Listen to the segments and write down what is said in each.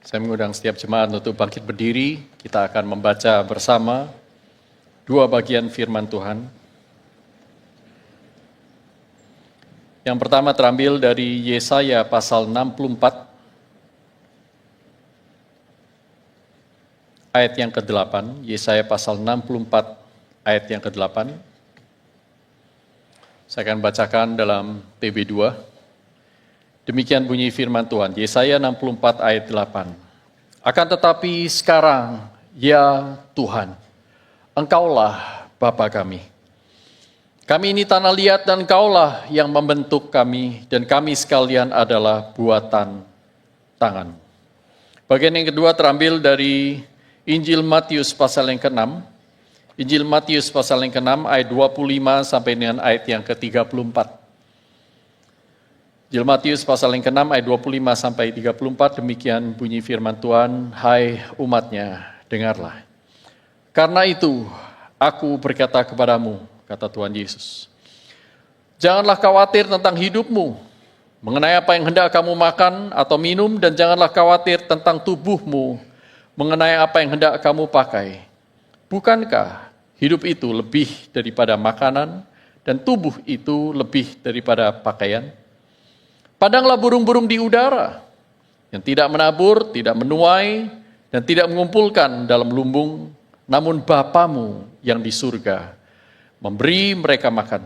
Saya mengundang setiap jemaat untuk bangkit berdiri. Kita akan membaca bersama dua bagian firman Tuhan. Yang pertama terambil dari Yesaya pasal 64, ayat yang ke-8. Yesaya pasal 64, ayat yang ke-8. Saya akan bacakan dalam PB2. Demikian bunyi firman Tuhan, Yesaya 64 ayat 8. Akan tetapi sekarang, ya Tuhan, Engkaulah Bapa kami. Kami ini tanah liat dan Engkaulah yang membentuk kami, dan kami sekalian adalah buatan tangan. Bagian yang kedua terambil dari Injil Matius pasal yang ke-6. Injil Matius pasal yang ke-6 ayat 25 sampai dengan ayat yang ke-34. Injil Matius pasal yang ke-6 ayat 25 sampai 34, demikian bunyi firman Tuhan, hai umatnya, dengarlah. Karena itu, aku berkata kepadamu, kata Tuhan Yesus, janganlah khawatir tentang hidupmu, mengenai apa yang hendak kamu makan atau minum, dan janganlah khawatir tentang tubuhmu, mengenai apa yang hendak kamu pakai. Bukankah hidup itu lebih daripada makanan, dan tubuh itu lebih daripada pakaian? Pandanglah burung-burung di udara, yang tidak menabur, tidak menuai, dan tidak mengumpulkan dalam lumbung, namun Bapamu yang di surga memberi mereka makan.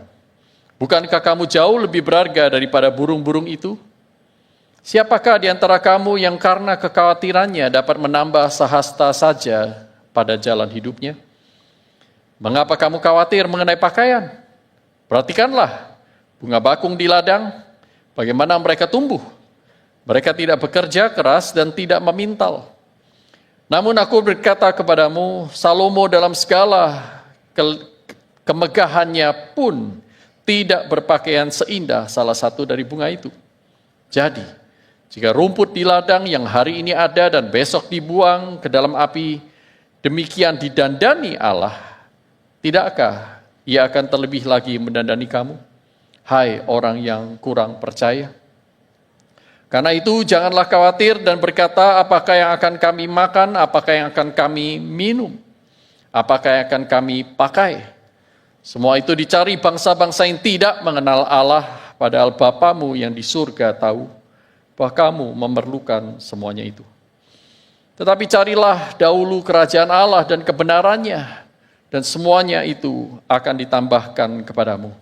Bukankah kamu jauh lebih berharga daripada burung-burung itu? Siapakah di antara kamu yang karena kekhawatirannya dapat menambah sehasta saja pada jalan hidupnya? Mengapa kamu khawatir mengenai pakaian? Perhatikanlah bunga bakung di ladang, bagaimana mereka tumbuh. Mereka tidak bekerja keras dan tidak memintal. Namun aku berkata kepadamu, Salomo dalam segala kemegahannya pun tidak berpakaian seindah salah satu dari bunga itu. Jadi, jika rumput di ladang yang hari ini ada dan besok dibuang ke dalam api, demikian didandani Allah, tidakkah Ia akan terlebih lagi mendandani kamu? Hai orang yang kurang percaya. Karena itu janganlah khawatir dan berkata, apakah yang akan kami makan, apakah yang akan kami minum, apakah yang akan kami pakai. Semua itu dicari bangsa-bangsa yang tidak mengenal Allah, padahal Bapamu yang di surga tahu bahwa kamu memerlukan semuanya itu. Tetapi carilah dahulu kerajaan Allah dan kebenarannya, dan semuanya itu akan ditambahkan kepadamu.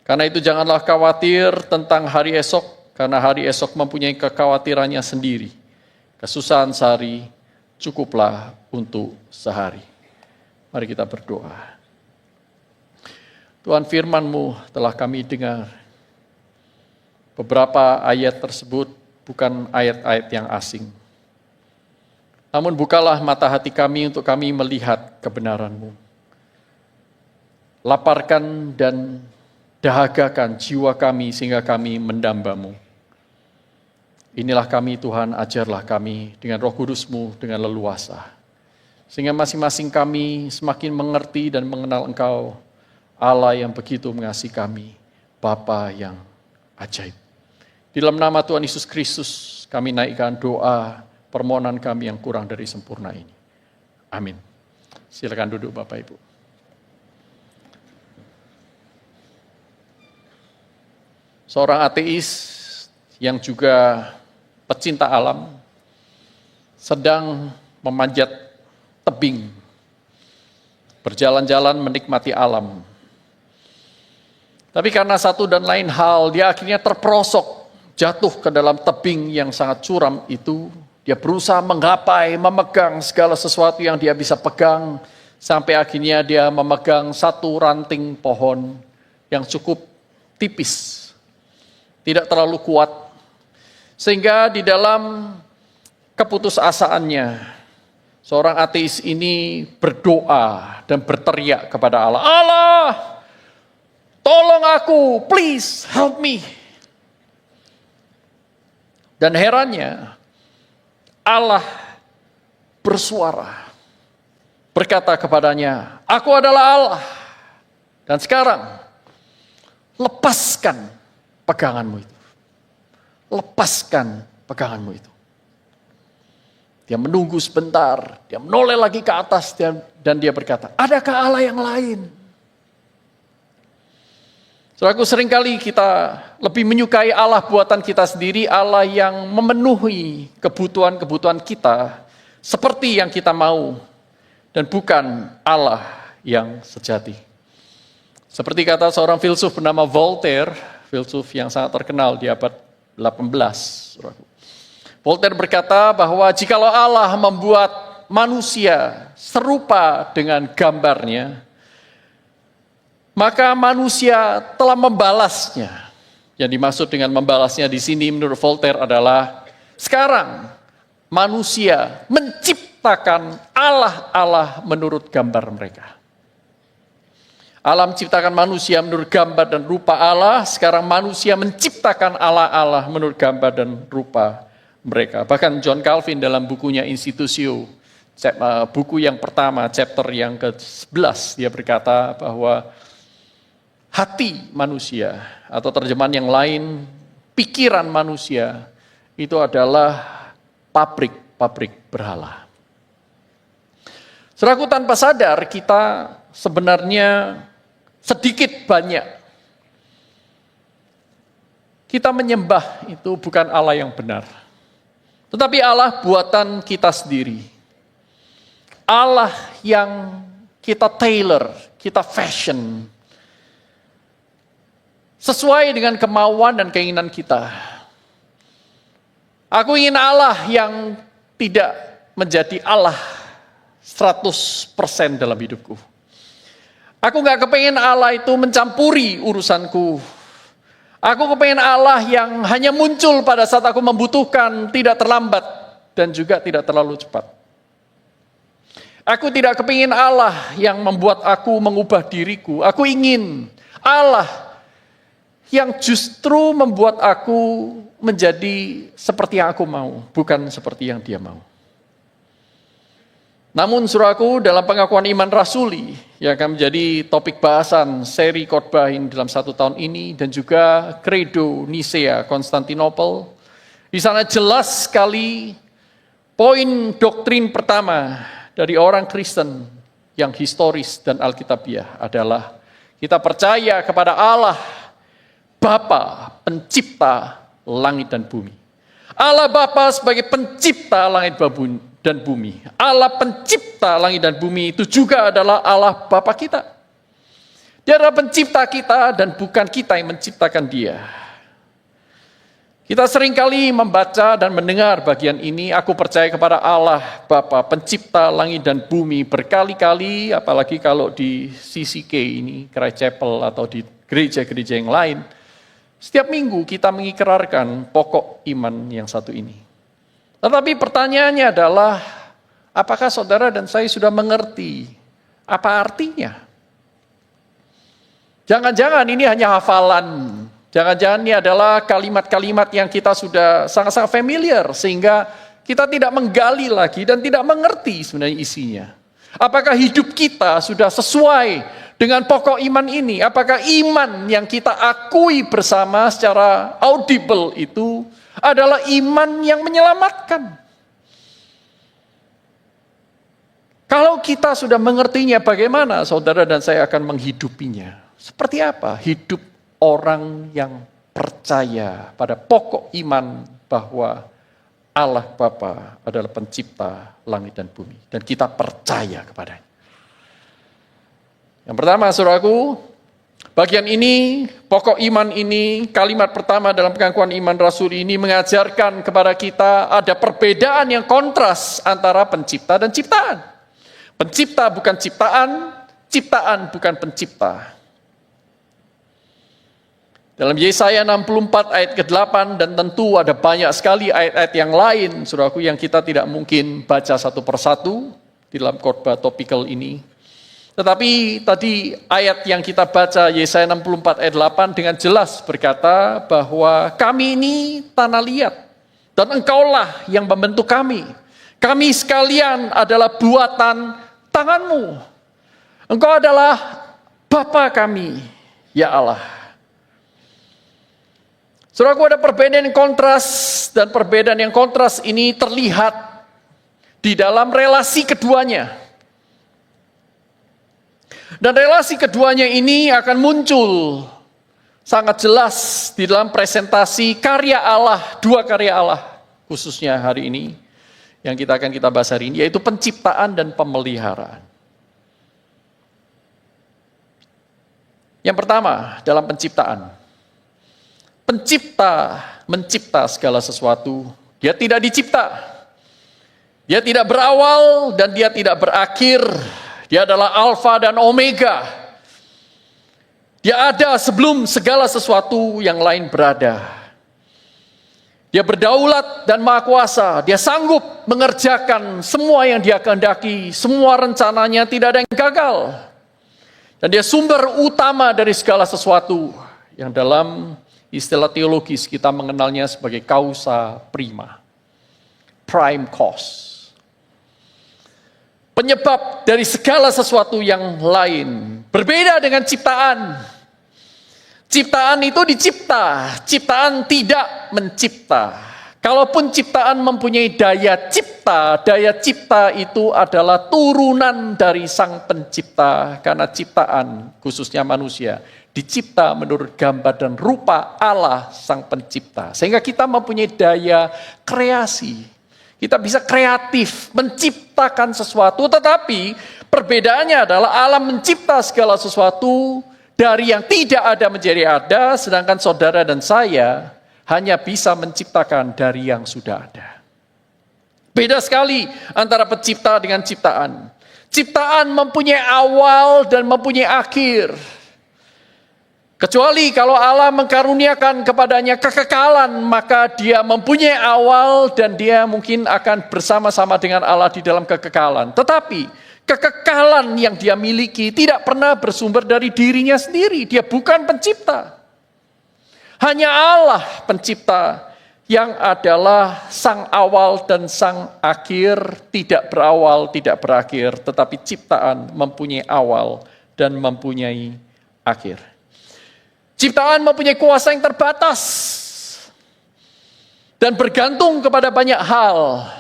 Karena itu janganlah khawatir tentang hari esok, karena hari esok mempunyai kekhawatirannya sendiri. Kesusahan sehari cukuplah untuk sehari. Mari kita berdoa. Tuhan, firman-Mu telah kami dengar. Beberapa ayat tersebut bukan ayat-ayat yang asing. Namun bukalah mata hati kami untuk kami melihat kebenaran-Mu. Laparkan dan dahagakan jiwa kami sehingga kami mendamba-Mu. Inilah kami Tuhan, ajarlah kami dengan Roh Kudus-Mu dengan leluasa. Sehingga masing-masing kami semakin mengerti dan mengenal Engkau, Allah yang begitu mengasihi kami, Bapa yang ajaib. Di dalam nama Tuhan Yesus Kristus, kami naikkan doa permohonan kami yang kurang dari sempurna ini. Amin. Silakan duduk Bapak Ibu. Seorang ateis yang juga pecinta alam sedang memanjat tebing, berjalan-jalan menikmati alam. Tapi karena satu dan lain hal, dia akhirnya terperosok, jatuh ke dalam tebing yang sangat curam itu. Dia berusaha menggapai, memegang segala sesuatu yang dia bisa pegang, sampai akhirnya dia memegang satu ranting pohon yang cukup tipis, tidak terlalu kuat, sehingga di dalam keputusasaannya, seorang ateis ini berdoa dan berteriak kepada Allah, Allah, tolong aku, please help me. Dan herannya, Allah bersuara, berkata kepadanya, aku adalah Allah, dan sekarang lepaskan peganganmu itu. Lepaskan peganganmu itu. Dia menunggu sebentar, dia menoleh lagi ke atas dan dia berkata, adakah Allah yang lain? Saudaraku, seringkali kita lebih menyukai Allah buatan kita sendiri, Allah yang memenuhi kebutuhan-kebutuhan kita seperti yang kita mau, dan bukan Allah yang sejati. Seperti kata seorang filsuf bernama Voltaire, filsuf yang sangat terkenal di abad 18. Saudaraku. Voltaire berkata bahwa jikalau Allah membuat manusia serupa dengan gambarnya, maka manusia telah membalasnya. Yang dimaksud dengan membalasnya di sini menurut Voltaire adalah sekarang manusia menciptakan Allah-Allah menurut gambar mereka. Allah menciptakan manusia menurut gambar dan rupa Allah, sekarang manusia menciptakan Allah-Allah menurut gambar dan rupa mereka. Bahkan John Calvin dalam bukunya Institutio, buku yang pertama, chapter yang ke-11, dia berkata bahwa hati manusia, atau terjemahan yang lain, pikiran manusia, itu adalah pabrik-pabrik berhala. Saudaraku, tanpa sadar kita sebenarnya sedikit banyak kita menyembah itu bukan Allah yang benar, tetapi Allah buatan kita sendiri. Allah yang kita tailor, kita fashion sesuai dengan kemauan dan keinginan kita. Aku ingin Allah yang tidak menjadi Allah 100% dalam hidupku. Aku gak kepengen Allah itu mencampuri urusanku. Aku kepengen Allah yang hanya muncul pada saat aku membutuhkan, tidak terlambat dan juga tidak terlalu cepat. Aku tidak kepengen Allah yang membuat aku mengubah diriku. Aku ingin Allah yang justru membuat aku menjadi seperti yang aku mau, bukan seperti yang Dia mau. Namun saudaraku, dalam pengakuan iman rasuli yang akan menjadi topik bahasan seri khotbah ini dalam 1 tahun ini, dan juga Credo Nicea Konstantinopel, di sana jelas sekali poin doktrin pertama dari orang Kristen yang historis dan alkitabiah adalah kita percaya kepada Allah Bapa pencipta langit dan bumi. Allah Bapa sebagai pencipta langit dan bumi. Allah pencipta langit dan bumi itu juga adalah Allah Bapa kita. Dia adalah pencipta kita dan bukan kita yang menciptakan Dia. Kita seringkali membaca dan mendengar bagian ini, aku percaya kepada Allah Bapa pencipta langit dan bumi berkali-kali, apalagi kalau di CCK ini, Christ Chapel atau di gereja-gereja yang lain. Setiap minggu kita mengikrarkan pokok iman yang satu ini. Tetapi pertanyaannya adalah, apakah saudara dan saya sudah mengerti apa artinya? Jangan-jangan ini hanya hafalan. Jangan-jangan ini adalah kalimat-kalimat yang kita sudah sangat-sangat familiar, sehingga kita tidak menggali lagi dan tidak mengerti sebenarnya isinya. Apakah hidup kita sudah sesuai dengan pokok iman ini? Apakah iman yang kita akui bersama secara audible itu adalah iman yang menyelamatkan? Kalau kita sudah mengertinya, bagaimana saudara dan saya akan menghidupinya? Seperti apa hidup orang yang percaya pada pokok iman bahwa Allah Bapa adalah pencipta langit dan bumi, dan kita percaya kepadanya? Yang pertama, saudaraku, bagian ini, pokok iman ini, kalimat pertama dalam pengakuan iman rasul ini mengajarkan kepada kita ada perbedaan yang kontras antara pencipta dan ciptaan. Pencipta bukan ciptaan, ciptaan bukan pencipta. Dalam Yesaya 64 ayat ke-8, dan tentu ada banyak sekali ayat-ayat yang lain, saudaraku, yang kita tidak mungkin baca satu persatu di dalam khotbah topikal ini. Tetapi tadi ayat yang kita baca, Yesaya 64 ayat 8, dengan jelas berkata bahwa kami ini tanah liat, dan engkaulah yang membentuk kami. Kami sekalian adalah buatan tanganmu. Engkau adalah Bapa kami, ya Allah. Saudaraku, ada perbedaan yang kontras, dan perbedaan yang kontras ini terlihat di dalam relasi keduanya. Dan relasi keduanya ini akan muncul sangat jelas di dalam presentasi karya Allah, dua karya Allah khususnya hari ini yang kita bahas hari ini, yaitu penciptaan dan pemeliharaan. Yang pertama, dalam penciptaan. Pencipta mencipta segala sesuatu. Dia tidak dicipta. Dia tidak berawal dan dia tidak berakhir. Dia adalah Alfa dan Omega. Dia ada sebelum segala sesuatu yang lain berada. Dia berdaulat dan maha kuasa. Dia sanggup mengerjakan semua yang dia kehendaki. Semua rencananya tidak ada yang gagal. Dan dia sumber utama dari segala sesuatu. Yang dalam istilah teologis kita mengenalnya sebagai causa prima. Prime cause. Penyebab dari segala sesuatu yang lain. Berbeda dengan ciptaan. Ciptaan itu dicipta, ciptaan tidak mencipta. Kalaupun ciptaan mempunyai daya cipta itu adalah turunan dari sang pencipta. Karena ciptaan, khususnya manusia, dicipta menurut gambar dan rupa Allah sang pencipta. Sehingga kita mempunyai daya kreasi. Kita bisa kreatif, menciptakan sesuatu, tetapi perbedaannya adalah Allah mencipta segala sesuatu, dari yang tidak ada menjadi ada, sedangkan saudara dan saya hanya bisa menciptakan dari yang sudah ada. Beda sekali antara pencipta dengan ciptaan. Ciptaan mempunyai awal dan mempunyai akhir. Kecuali kalau Allah mengkaruniakan kepadanya kekekalan, maka dia mempunyai awal dan dia mungkin akan bersama-sama dengan Allah di dalam kekekalan. Tetapi kekekalan yang dia miliki tidak pernah bersumber dari dirinya sendiri. Dia bukan pencipta. Hanya Allah pencipta yang adalah sang awal dan sang akhir, tidak berawal, tidak berakhir. Tetapi ciptaan mempunyai awal dan mempunyai akhir. Ciptaan mempunyai kuasa yang terbatas. Dan bergantung kepada banyak hal.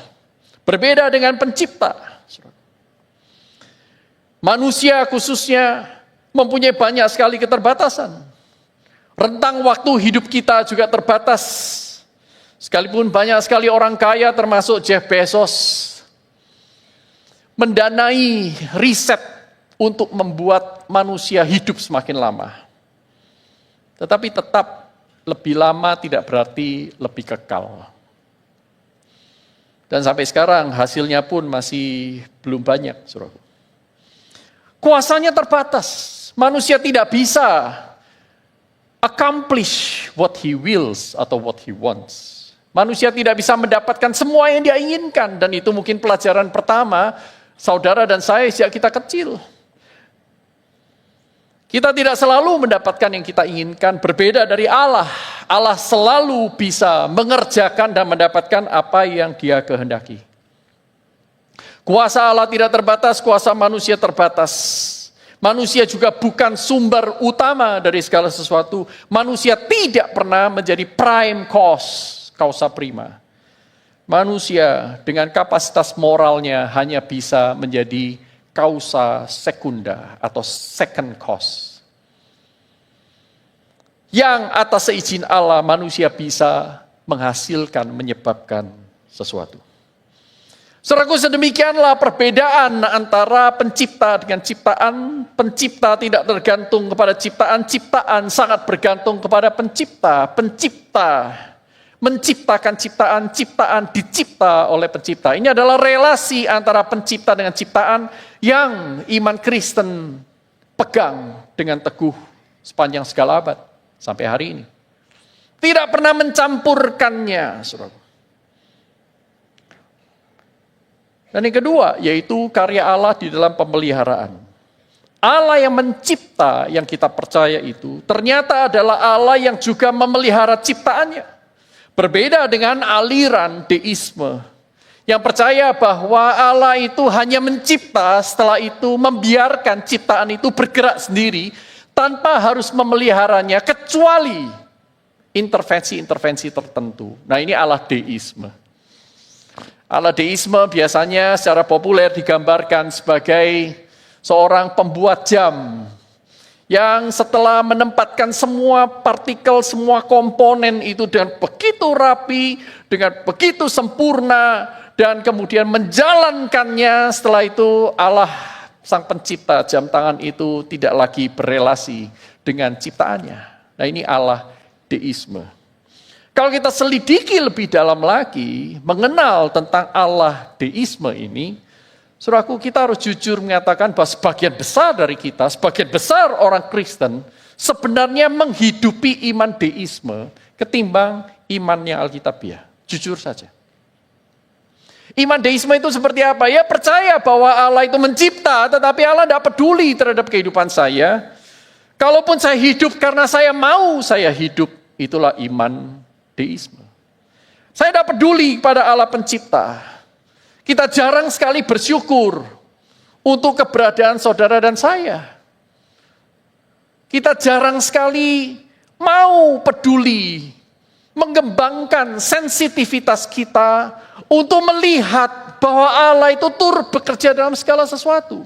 Berbeda dengan pencipta. Manusia khususnya mempunyai banyak sekali keterbatasan. Rentang waktu hidup kita juga terbatas. Sekalipun banyak sekali orang kaya termasuk Jeff Bezos mendanai riset untuk membuat manusia hidup semakin lama. Tetapi tetap lebih lama tidak berarti lebih kekal. Dan sampai sekarang hasilnya pun masih belum banyak, saudaraku. Kuasanya terbatas. Manusia tidak bisa accomplish what he wills atau what he wants. Manusia tidak bisa mendapatkan semua yang dia inginkan. Dan itu mungkin pelajaran pertama saudara dan saya sejak kita kecil. Kita tidak selalu mendapatkan yang kita inginkan, berbeda dari Allah. Allah selalu bisa mengerjakan dan mendapatkan apa yang dia kehendaki. Kuasa Allah tidak terbatas, kuasa manusia terbatas. Manusia juga bukan sumber utama dari segala sesuatu. Manusia tidak pernah menjadi prime cause, causa prima. Manusia dengan kapasitas moralnya hanya bisa menjadi causa secunda atau second cause. Yang atas seizin Allah manusia bisa menghasilkan, menyebabkan sesuatu. Saudaraku, sedemikianlah perbedaan antara pencipta dengan ciptaan. Pencipta tidak tergantung kepada ciptaan, ciptaan sangat bergantung kepada pencipta. Pencipta menciptakan ciptaan, ciptaan dicipta oleh pencipta. Ini adalah relasi antara pencipta dengan ciptaan yang iman Kristen pegang dengan teguh sepanjang segala abad sampai hari ini. Tidak pernah mencampurkannya, saudara. Dan yang kedua, yaitu karya Allah di dalam pemeliharaan. Allah yang mencipta yang kita percaya itu, ternyata adalah Allah yang juga memelihara ciptaannya. Berbeda dengan aliran deisme, yang percaya bahwa Allah itu hanya mencipta, setelah itu membiarkan ciptaan itu bergerak sendiri, tanpa harus memeliharanya, kecuali intervensi-intervensi tertentu. Nah, ini Allah deisme. Allah deisme biasanya secara populer digambarkan sebagai seorang pembuat jam yang setelah menempatkan semua partikel, semua komponen itu dengan begitu rapi, dengan begitu sempurna, dan kemudian menjalankannya. Setelah itu Allah sang pencipta jam tangan itu tidak lagi berelasi dengan ciptaannya. Nah, ini Allah deisme. Kalau kita selidiki lebih dalam lagi, mengenal tentang Allah deisme ini, saudaraku, kita harus jujur mengatakan bahwa sebagian besar dari kita, sebagian besar orang Kristen, sebenarnya menghidupi iman deisme ketimbang imannya Alkitabiah. Jujur saja. Iman deisme itu seperti apa? Ya, percaya bahwa Allah itu mencipta, tetapi Allah tidak peduli terhadap kehidupan saya. Kalaupun saya hidup karena saya mau saya hidup, itulah iman deisme. Saya tidak peduli pada Allah pencipta. Kita jarang sekali bersyukur untuk keberadaan saudara dan saya. Kita jarang sekali mau peduli, mengembangkan sensitivitas kita untuk melihat bahwa Allah itu turut bekerja dalam segala sesuatu.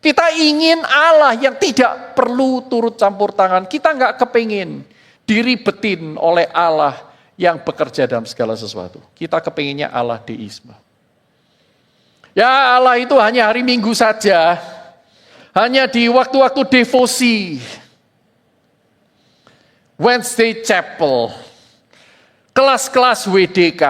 Kita ingin Allah yang tidak perlu turut campur tangan. Kita nggak kepingin diribetin oleh Allah yang bekerja dalam segala sesuatu. Kita kepinginnya Allah deisme. Ya, Allah itu hanya hari Minggu saja. Hanya di waktu-waktu devosi. Wednesday Chapel. Kelas-kelas WDK.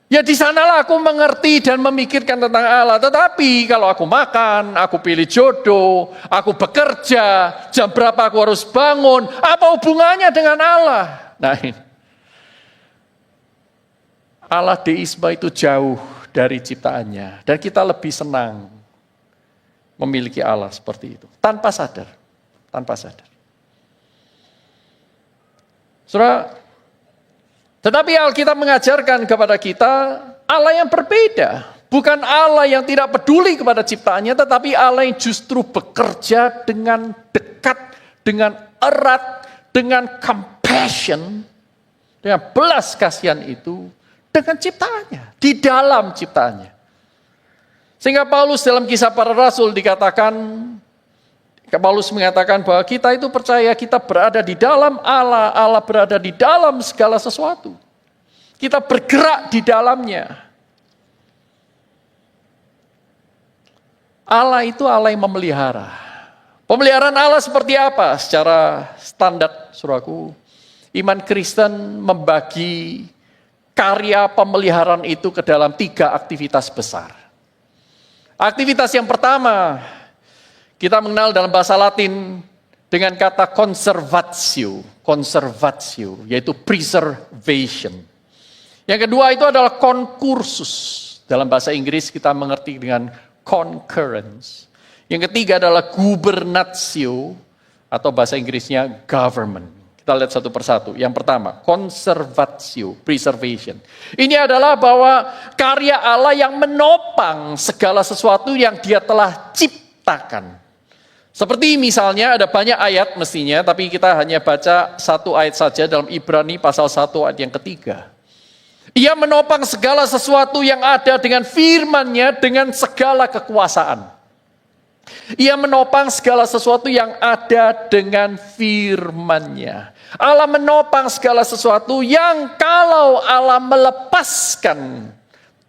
Ya, di sanalah aku mengerti dan memikirkan tentang Allah. Tetapi kalau aku makan, aku pilih jodoh, aku bekerja, jam berapa aku harus bangun, apa hubungannya dengan Allah? Nah, ini. Allah deisme itu jauh dari ciptaannya. Dan kita lebih senang memiliki Allah seperti itu. Tanpa sadar. Tanpa sadar. Saudara, tetapi Alkitab mengajarkan kepada kita Allah yang berbeda. Bukan Allah yang tidak peduli kepada ciptaannya, tetapi Allah yang justru bekerja dengan dekat, dengan erat, dengan compassion, dengan belas kasihan itu, dengan ciptaannya, di dalam ciptaannya. Sehingga Paulus dalam Kisah Para Rasul dikatakan, Paulus mengatakan bahwa kita itu percaya kita berada di dalam Allah, Allah berada di dalam segala sesuatu. Kita bergerak di dalamnya. Allah itu Allah yang memelihara. Pemeliharaan Allah seperti apa? Secara standar, saudaraku, iman Kristen membagi karya pemeliharaan itu ke dalam 3 aktivitas besar. Aktivitas yang pertama, kita mengenal dalam bahasa Latin dengan kata conservatio, yaitu preservation. Yang kedua itu adalah concursus. Dalam bahasa Inggris kita mengerti dengan concurrence. Yang ketiga adalah gubernatio, atau bahasa Inggrisnya government. Kita lihat satu persatu. Yang pertama, conservatio, preservation. Ini adalah bahwa karya Allah yang menopang segala sesuatu yang Dia telah ciptakan. Seperti misalnya ada banyak ayat mestinya, tapi kita hanya baca satu ayat saja dalam Ibrani pasal 1 ayat yang ketiga. Ia menopang segala sesuatu yang ada dengan firman-Nya dengan segala kekuasaan. Ia menopang segala sesuatu yang ada dengan firman-Nya. Allah menopang segala sesuatu yang kalau Allah melepaskan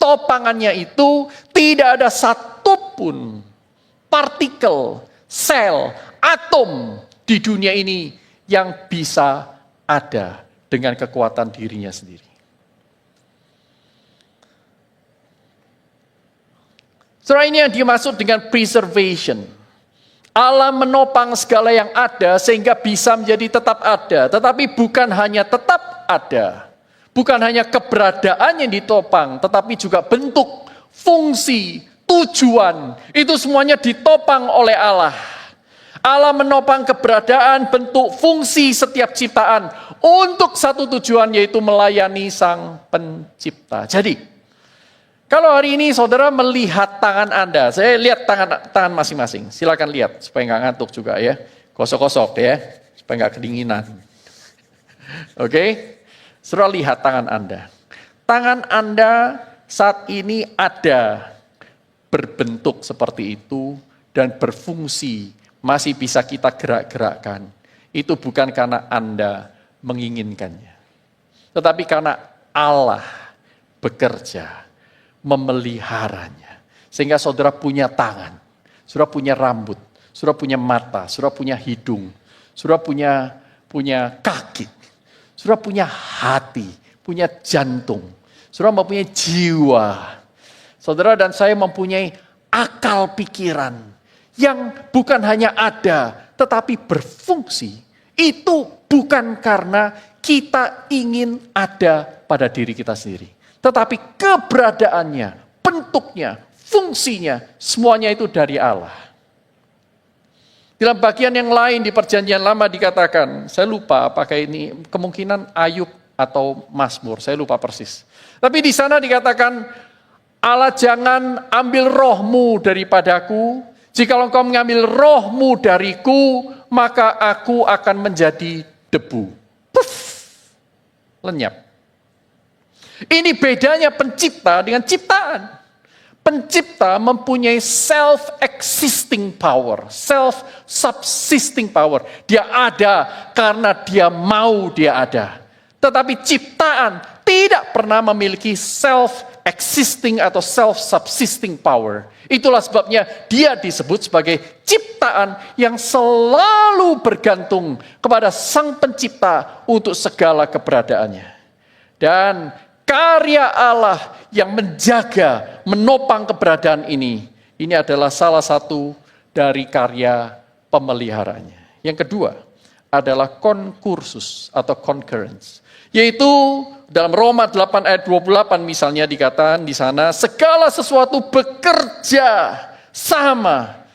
topangannya itu tidak ada satupun partikel, sel, atom di dunia ini yang bisa ada dengan kekuatan dirinya sendiri. Setelah ini yang dimaksud dengan preservation. Allah menopang segala yang ada sehingga bisa menjadi tetap ada. Tetapi bukan hanya tetap ada. Bukan hanya keberadaan yang ditopang, tetapi juga bentuk, fungsi, tujuan. Itu semuanya ditopang oleh Allah. Allah menopang keberadaan, bentuk, fungsi setiap ciptaan untuk satu tujuan, yaitu melayani Sang Pencipta. Jadi, kalau hari ini saudara melihat tangan Anda, saya lihat tangan masing-masing. Silakan lihat supaya nggak ngantuk juga ya. Gosok-gosok ya, supaya nggak kedinginan. Oke? Saudara lihat tangan Anda. Tangan Anda saat ini ada berbentuk seperti itu dan berfungsi, masih bisa kita gerak-gerakkan. Itu bukan karena Anda menginginkannya, tetapi karena Allah bekerja, memeliharanya. Sehingga saudara punya tangan, saudara punya rambut, saudara punya mata, saudara punya hidung, saudara punya kaki, saudara punya hati, punya jantung, saudara mempunyai jiwa. Saudara dan saya mempunyai akal pikiran yang bukan hanya ada, tetapi berfungsi. Itu bukan karena kita ingin ada pada diri kita sendiri, tetapi keberadaannya, bentuknya, fungsinya, semuanya itu dari Allah. Dalam bagian yang lain di Perjanjian Lama dikatakan, saya lupa apakah ini kemungkinan Ayub atau Mazmur, saya lupa persis. Tapi di sana dikatakan, Allah jangan ambil rohmu daripadaku, jika engkau mengambil rohmu dariku, maka aku akan menjadi debu. Puff, lenyap. Ini bedanya pencipta dengan ciptaan. Pencipta mempunyai self-existing power, self-subsisting power. Dia ada karena dia mau dia ada. Tetapi ciptaan tidak pernah memiliki self-existing atau self-subsisting power. Itulah sebabnya dia disebut sebagai ciptaan yang selalu bergantung kepada Sang Pencipta untuk segala keberadaannya. Dan karya Allah yang menjaga, menopang keberadaan ini adalah salah satu dari karya pemeliharaannya. Yang kedua adalah konkursus atau concurrence. Yaitu dalam Roma 8 ayat 28 misalnya dikatakan di sana, segala sesuatu bekerja sama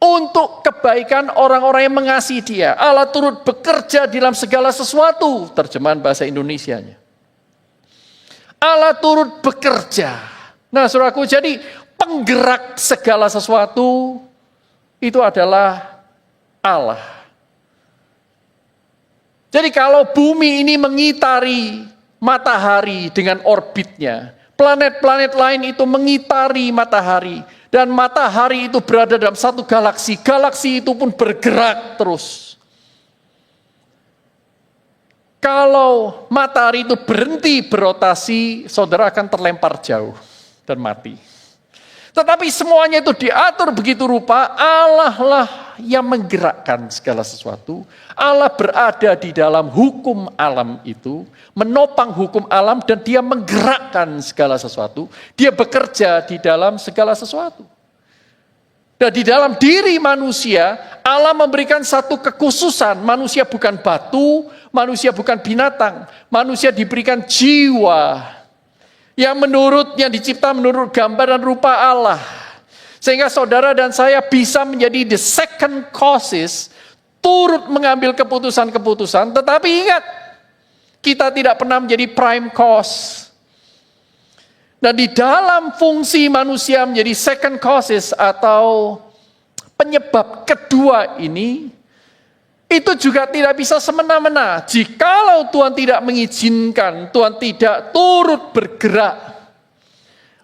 untuk kebaikan orang-orang yang mengasihi Dia. Allah turut bekerja dalam segala sesuatu, terjemahan bahasa Indonesianya. Allah turut bekerja. Nah, saudaraku, jadi penggerak segala sesuatu itu adalah Allah. Jadi kalau bumi ini mengitari matahari dengan orbitnya, planet-planet lain itu mengitari matahari, dan matahari itu berada dalam satu galaksi, galaksi itu pun bergerak terus. Kalau matahari itu berhenti berotasi, saudara akan terlempar jauh dan mati. Tetapi semuanya itu diatur begitu rupa, Allah lah yang menggerakkan segala sesuatu. Allah berada di dalam hukum alam itu, menopang hukum alam dan dia menggerakkan segala sesuatu. Dia bekerja di dalam segala sesuatu. Dan di dalam diri manusia, Allah memberikan satu kekhususan. Manusia bukan batu, manusia bukan binatang. Manusia diberikan jiwa yang dicipta menurut gambar dan rupa Allah. Sehingga saudara dan saya bisa menjadi the second causes, turut mengambil keputusan-keputusan, tetapi ingat, kita tidak pernah menjadi prime cause. Dan di dalam fungsi manusia menjadi second causes atau penyebab kedua ini, itu juga tidak bisa semena-mena. Jikalau Tuhan tidak mengizinkan, Tuhan tidak turut bergerak,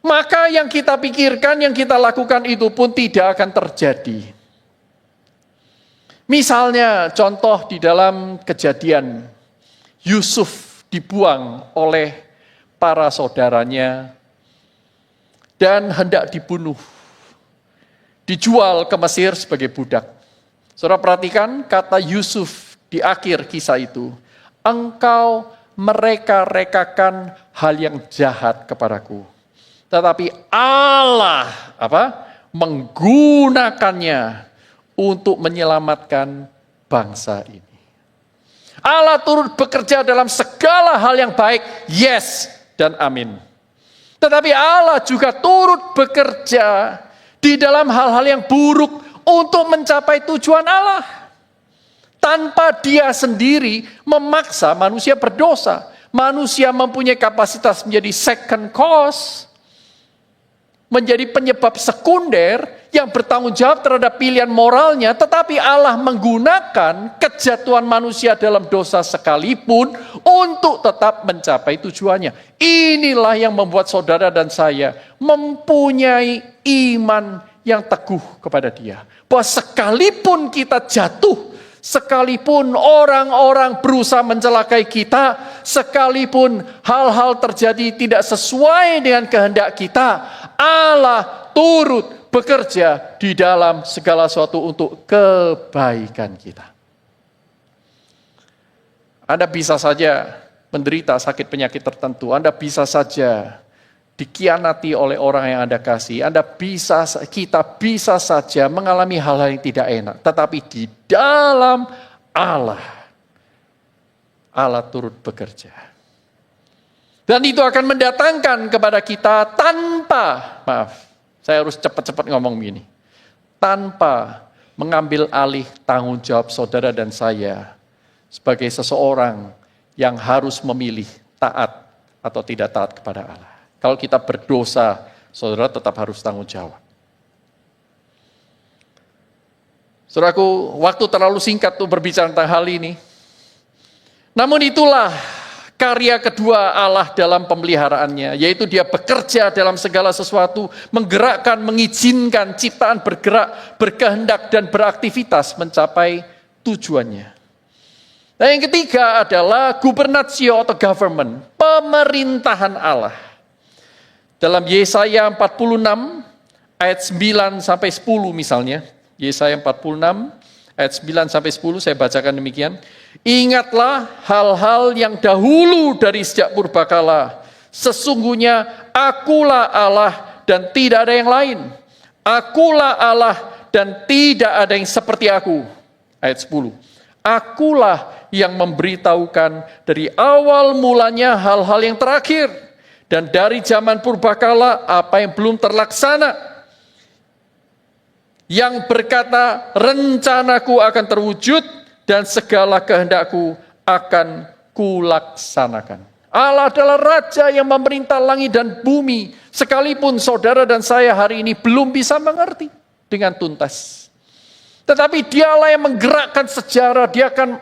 maka yang kita pikirkan, yang kita lakukan itu pun tidak akan terjadi. Misalnya contoh di dalam Kejadian, Yusuf dibuang oleh para saudaranya dan hendak dibunuh, dijual ke Mesir sebagai budak. Saudara perhatikan kata Yusuf di akhir kisah itu, engkau mereka-rekakan hal yang jahat kepadaku, tetapi Allah menggunakannya untuk menyelamatkan bangsa ini. Allah turut bekerja dalam segala hal yang baik, yes dan amin. Tetapi Allah juga turut bekerja di dalam hal-hal yang buruk untuk mencapai tujuan Allah. Tanpa dia sendiri memaksa manusia berdosa. Manusia mempunyai kapasitas menjadi second cause. menjadi penyebab sekunder yang bertanggung jawab terhadap pilihan moralnya, tetapi Allah menggunakan kejatuhan manusia dalam dosa sekalipun untuk tetap mencapai tujuannya. Inilah yang membuat saudara dan saya mempunyai iman yang teguh kepada Dia. Bahwa sekalipun kita jatuh, sekalipun orang-orang berusaha mencelakai kita, sekalipun hal-hal terjadi tidak sesuai dengan kehendak kita, Allah turut bekerja di dalam segala sesuatu untuk kebaikan kita. Anda bisa saja menderita sakit penyakit tertentu, Anda bisa saja dikhianati oleh orang yang Anda kasih, kita bisa saja mengalami hal-hal yang tidak enak, tetapi di dalam Allah turut bekerja. Dan itu akan mendatangkan kepada kita saya harus cepat-cepat ngomong begini, tanpa mengambil alih tanggung jawab saudara dan saya sebagai seseorang yang harus memilih taat atau tidak taat kepada Allah. Kalau kita berdosa, saudara tetap harus tanggung jawab. Saudaraku, waktu terlalu singkat untuk berbicara tentang hal ini. Namun itulah karya kedua Allah dalam pemeliharaannya, yaitu Dia bekerja dalam segala sesuatu, menggerakkan, mengizinkan ciptaan bergerak, berkehendak, dan beraktivitas mencapai tujuannya. Nah, yang ketiga adalah gubernatio atau government, pemerintahan Allah. Dalam Yesaya 46 ayat 9 sampai 10 misalnya, Yesaya 46 ayat 9 sampai 10 saya bacakan demikian. Ingatlah hal-hal yang dahulu dari sejak purbakala. Sesungguhnya akulah Allah dan tidak ada yang lain. Akulah Allah dan tidak ada yang seperti aku. Ayat 10. Akulah yang memberitahukan dari awal mulanya hal-hal yang terakhir. Dan dari zaman purbakala apa yang belum terlaksana. Yang berkata rencanaku akan terwujud dan segala kehendakku akan kulaksanakan. Allah adalah Raja yang memerintah langit dan bumi. Sekalipun saudara dan saya hari ini belum bisa mengerti dengan tuntas. Tetapi Dialah yang menggerakkan sejarah,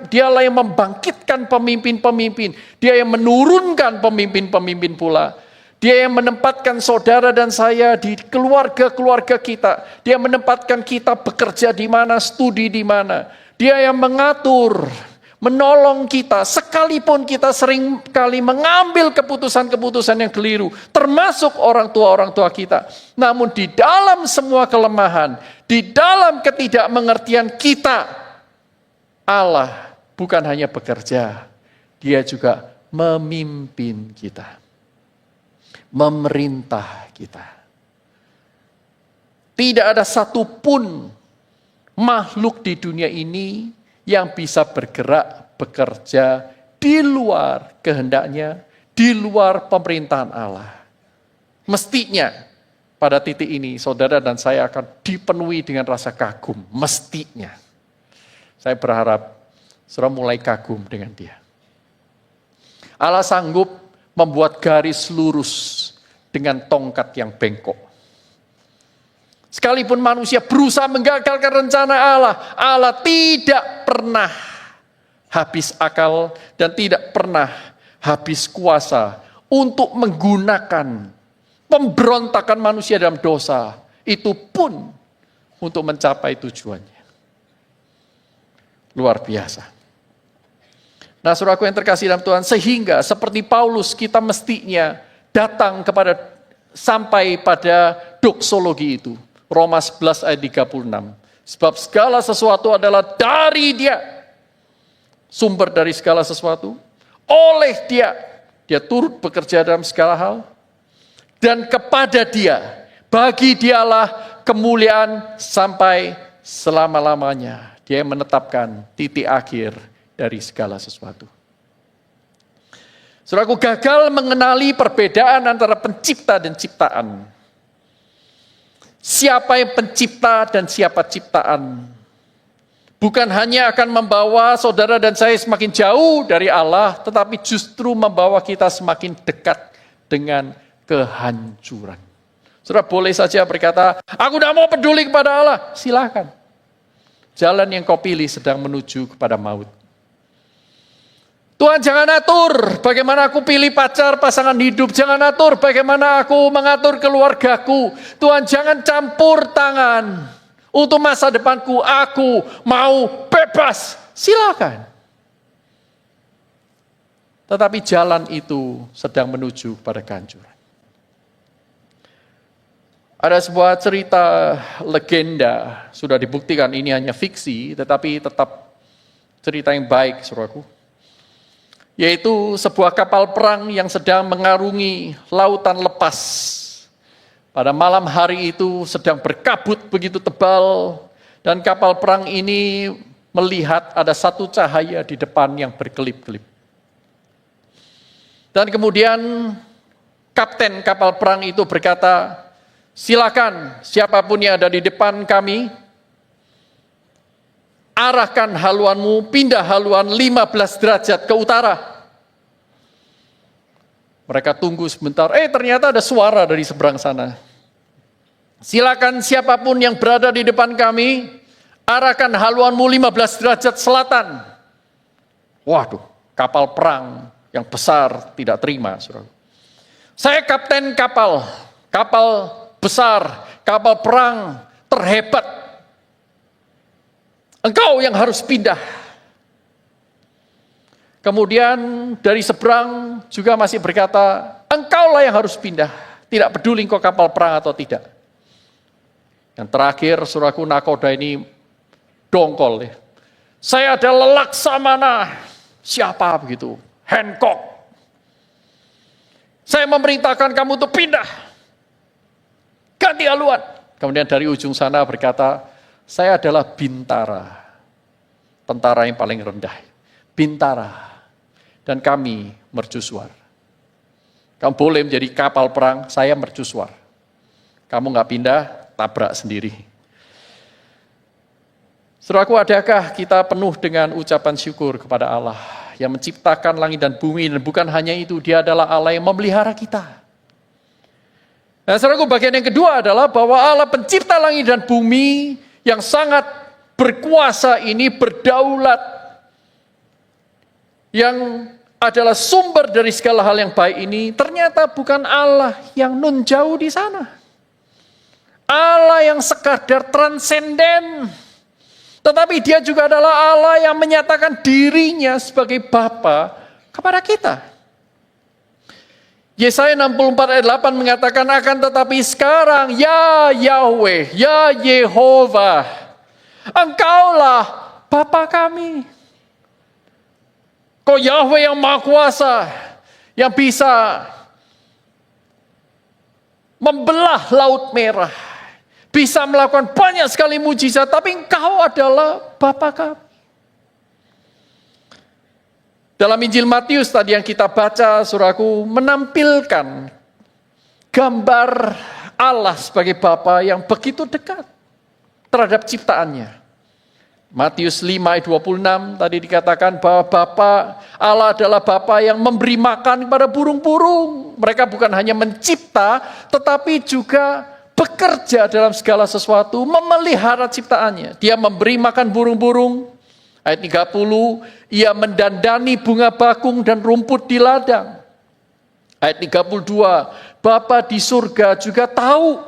Dialah yang membangkitkan pemimpin-pemimpin, Dia yang menurunkan pemimpin-pemimpin pula. Dia yang menempatkan saudara dan saya di keluarga-keluarga kita. Dia menempatkan kita bekerja di mana, studi di mana. Dia yang mengatur, menolong kita. Sekalipun kita sering kali mengambil keputusan-keputusan yang keliru. Termasuk orang tua kita. Namun di dalam semua kelemahan, di dalam ketidakmengertian kita, Allah bukan hanya bekerja. Dia juga memimpin kita. Memerintah kita. Tidak ada satupun makhluk di dunia ini yang bisa bergerak, bekerja di luar kehendaknya, di luar pemerintahan Allah. Mestinya pada titik ini saudara dan saya akan dipenuhi dengan rasa kagum. Mestinya. Saya berharap saudara mulai kagum dengan Dia. Allah sanggup membuat garis lurus dengan tongkat yang bengkok. Sekalipun manusia berusaha menggagalkan rencana Allah, Allah tidak pernah habis akal dan tidak pernah habis kuasa untuk menggunakan pemberontakan manusia dalam dosa, itu pun untuk mencapai tujuannya. Luar biasa. Nah, saudaraku yang terkasih dalam Tuhan, sehingga seperti Paulus kita mestinya datang sampai pada doksologi itu. Roma 11 ayat 36. Sebab segala sesuatu adalah dari Dia. Sumber dari segala sesuatu. Oleh Dia. Dia turut bekerja dalam segala hal. Dan kepada Dia. Bagi Dialah kemuliaan sampai selama-lamanya. Dia yang menetapkan titik akhir dari segala sesuatu. Saudaraku, gagal mengenali perbedaan antara pencipta dan ciptaan. Siapa yang pencipta dan siapa ciptaan. Bukan hanya akan membawa saudara dan saya semakin jauh dari Allah, tetapi justru membawa kita semakin dekat dengan kehancuran. Saudara boleh saja berkata, aku tidak mau peduli kepada Allah. Silakan. Jalan yang kau pilih sedang menuju kepada maut. Tuhan jangan atur bagaimana aku pilih pacar, pasangan hidup. Jangan atur bagaimana aku mengatur keluargaku. Tuhan jangan campur tangan. Untuk masa depanku, aku mau bebas. Silakan. Tetapi jalan itu sedang menuju pada kehancuran. Ada sebuah cerita legenda, sudah dibuktikan ini hanya fiksi, tetapi tetap cerita yang baik, saudaraku. Yaitu sebuah kapal perang yang sedang mengarungi lautan lepas. Pada malam hari itu sedang berkabut begitu tebal, dan kapal perang ini melihat ada satu cahaya di depan yang berkelip-kelip. Dan kemudian kapten kapal perang itu berkata, silakan siapapun yang ada di depan kami, arahkan haluanmu, pindah haluan 15 derajat ke utara. Mereka tunggu sebentar, ternyata ada suara dari seberang sana. Silakan siapapun yang berada di depan kami, arahkan haluanmu 15 derajat selatan. Waduh, kapal perang yang besar tidak terima, saudara. Saya kapten kapal besar, kapal perang terhebat. Engkau yang harus pindah. Kemudian dari seberang juga masih berkata, engkaulah yang harus pindah. Tidak peduli engkau kapal perang atau tidak. Yang terakhir, saudaraku, nakoda ini dongkol. Saya adalah Laksamana. Siapa begitu? Hancock. Saya memerintahkan kamu untuk pindah. Ganti haluan. Kemudian dari ujung sana berkata, saya adalah Bintara. Tentara yang paling rendah. Bintara. Dan kami mercusuar. Kamu boleh menjadi kapal perang, saya mercusuar. Kamu nggak pindah, tabrak sendiri. Saudaraku, adakah kita penuh dengan ucapan syukur kepada Allah yang menciptakan langit dan bumi, dan bukan hanya itu, Dia adalah Allah yang memelihara kita. Nah, saudaraku, bagian yang kedua adalah bahwa Allah pencipta langit dan bumi yang sangat berkuasa ini, berdaulat, yang adalah sumber dari segala hal yang baik ini, ternyata bukan Allah yang nun jauh di sana. Allah yang sekadar transenden. Tetapi Dia juga adalah Allah yang menyatakan dirinya sebagai Bapa kepada kita. Yesaya 64 ayat 8 mengatakan, akan tetapi sekarang, ya Yahweh, ya Yehova, Engkaulah Bapa kami. Kau Yahweh yang Maha Kuasa, yang bisa membelah Laut Merah, bisa melakukan banyak sekali mujizat, tapi Engkau adalah Bapa kami. Dalam Injil Matius tadi yang kita baca, saudaraku, menampilkan gambar Allah sebagai Bapa yang begitu dekat terhadap ciptaannya. Matius 5 ayat 26 tadi dikatakan bahwa Bapa Allah adalah Bapa yang memberi makan kepada burung-burung. Mereka bukan hanya mencipta, tetapi juga bekerja dalam segala sesuatu, memelihara ciptaannya. Dia memberi makan burung-burung. Ayat 30, Ia mendandani bunga bakung dan rumput di ladang. Ayat 32, Bapa di surga juga tahu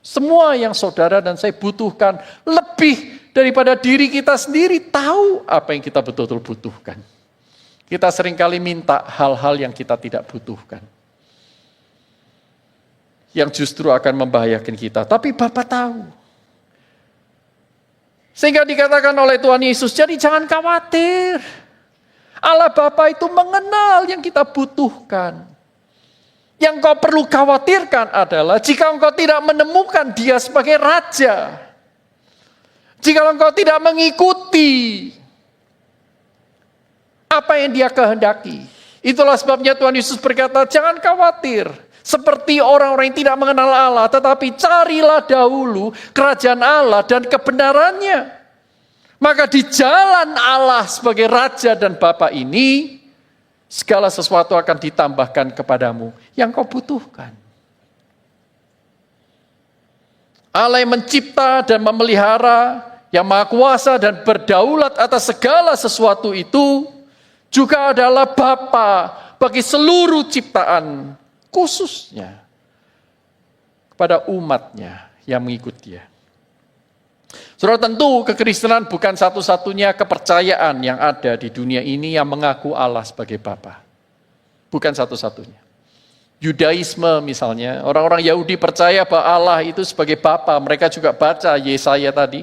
semua yang saudara dan saya butuhkan, lebih daripada diri kita sendiri, tahu apa yang kita betul-betul butuhkan. Kita seringkali minta hal-hal yang kita tidak butuhkan, yang justru akan membahayakan kita. Tapi Bapa tahu. Sehingga dikatakan oleh Tuhan Yesus, jadi jangan khawatir. Allah Bapa itu mengenal yang kita butuhkan. Yang kau perlu khawatirkan adalah jika engkau tidak menemukan Dia sebagai Raja. Jika engkau tidak mengikuti apa yang Dia kehendaki. Itulah sebabnya Tuhan Yesus berkata, jangan khawatir. Seperti orang-orang yang tidak mengenal Allah, tetapi carilah dahulu kerajaan Allah dan kebenarannya. Maka di jalan Allah sebagai Raja dan Bapa ini, segala sesuatu akan ditambahkan kepadamu yang kau butuhkan. Allah yang mencipta dan memelihara, yang maha kuasa dan berdaulat atas segala sesuatu itu, juga adalah Bapa bagi seluruh ciptaan, khususnya kepada umatnya yang mengikut Dia. Saudara, tentu kekristenan bukan satu-satunya kepercayaan yang ada di dunia ini yang mengaku Allah sebagai Bapa. Bukan satu-satunya. Yudaisme misalnya, orang-orang Yahudi percaya bahwa Allah itu sebagai Bapa. Mereka juga baca Yesaya tadi.